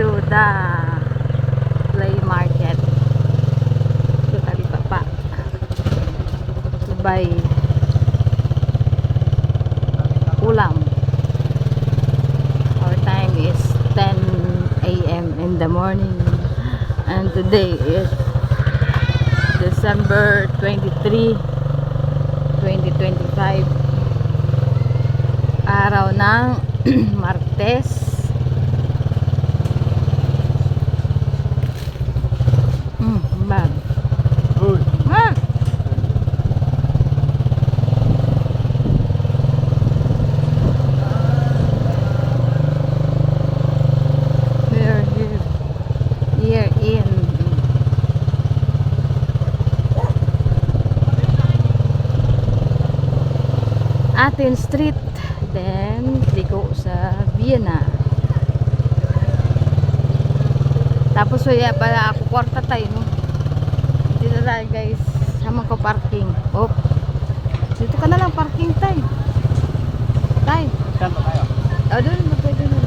to the play market to Talipapa to buy ulam. Our time is 10 a.m. in the morning and today is December 23, 2025, araw ng Martes. Bag. Ah! We're here in Athens Street, then liko sa Vienna. Tapos wala pala ako kwarta tayo, no? Dito tayo guys, sama ko parking. Oh, dito ka na lang parking tayo. Tayo. Saan ba tayo? Oh, doon pwede na.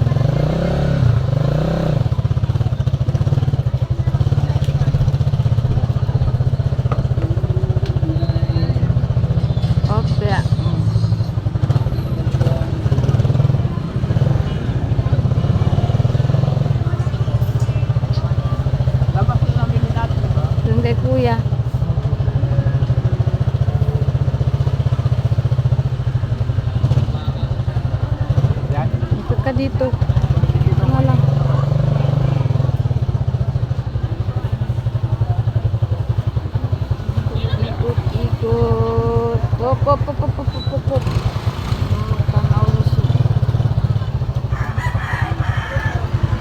Oh, kaya. Doon kay kuya. Yan? Ikot ka dito. Nga lang. Ikot. Hop, hop, hop, hop, hop, hop, hop. Tanaw mo siya.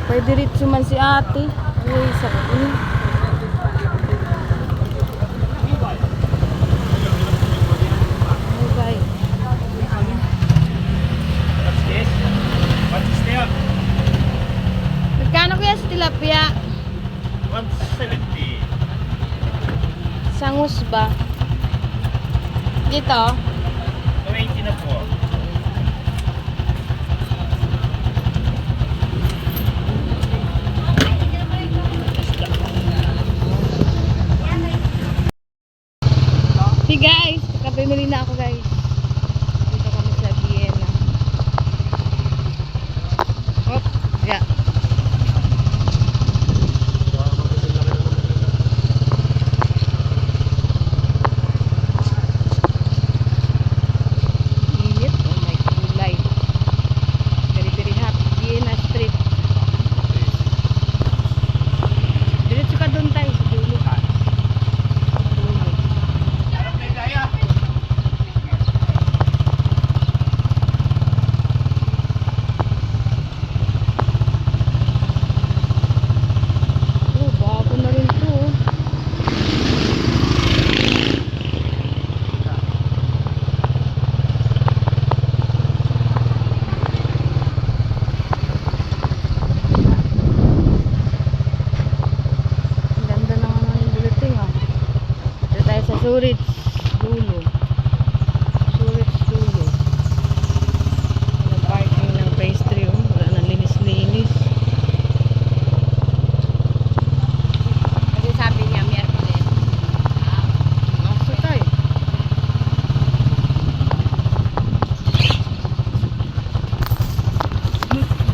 Pwede ritso man si ate. Ay, sakit. Bye. What's this? What is that? Magkano kaya sa tilapia? 170. Sangus ba? Dito? 280 na po. Hey guys, kapimili na ako guys. Dito kami sa Vienna. Hop, yeah. Init, oh my kulay. Very very hot. Vienna Street. Diretso ka doon tayo sa dulo. Oh, bago na rin to. Ang ganda ng yung bulletin, ah. Dito tayo sa Zurich dulo. Zurich dulo. Yung parking ng pastry, oh. Wala na linis-linis. Kasi sabi niya, Miyerkules. Masa tayo.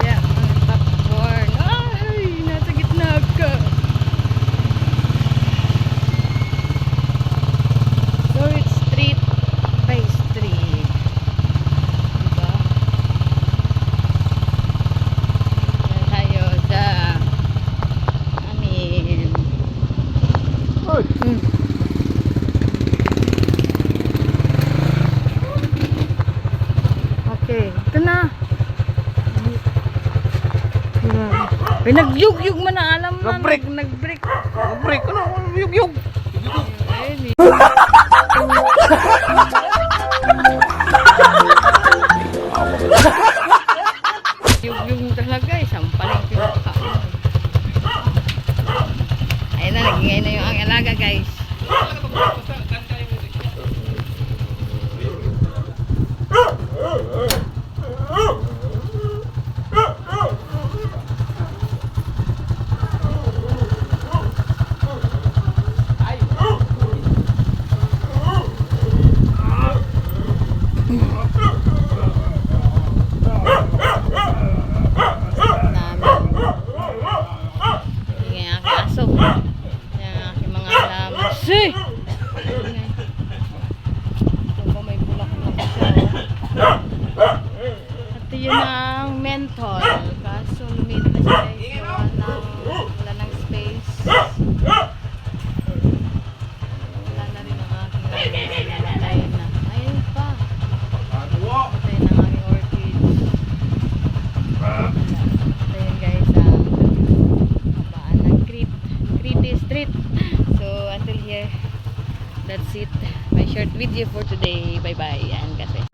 Yeah, ang popcorn. Ay, nasa gitna ka. Zurich Street Pastry. Diba? Yan tayo sa amin. Uy! Okay, ito na. Pinagyug-yug mo na, alam na. Nag-break. Nag-break. Break ko na. Yug-yug. Ay, yung talaga eh, sampaling pinaka. Ayun na, nagingay na yung ang alaga guys. tall. Kaso lumit na siya guys. Wala nang space. Wala na rin ang aking patay na. Ayun pa. Patay na ang aking orchids. So yun guys, habaan ng Crete Street. So until here, that's it. My short video for today. Bye bye. And kasi.